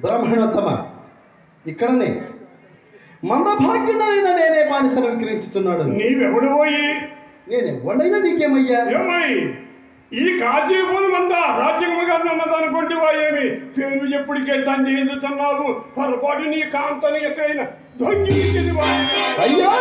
బ్రాహ్మణోత్తమ, ఇక్కడనే మందభాగ్యుడైన నేనే బానిసను విక్రయించుతున్నాడు. నీవెవడు పోయి? నేను ఎవడైనా నీకేమయ్యా? ఏమై ఈ కాజీపూర్ మంద రాజ్యముగా నన్నదనుకుంటేవా? ఏమి పేరు ఎప్పటికే తండ్రి ఎందుతున్నావు? పొరపాటు నీ కాంతని ఎక్కడైనా దొంగిలించింది అయ్యా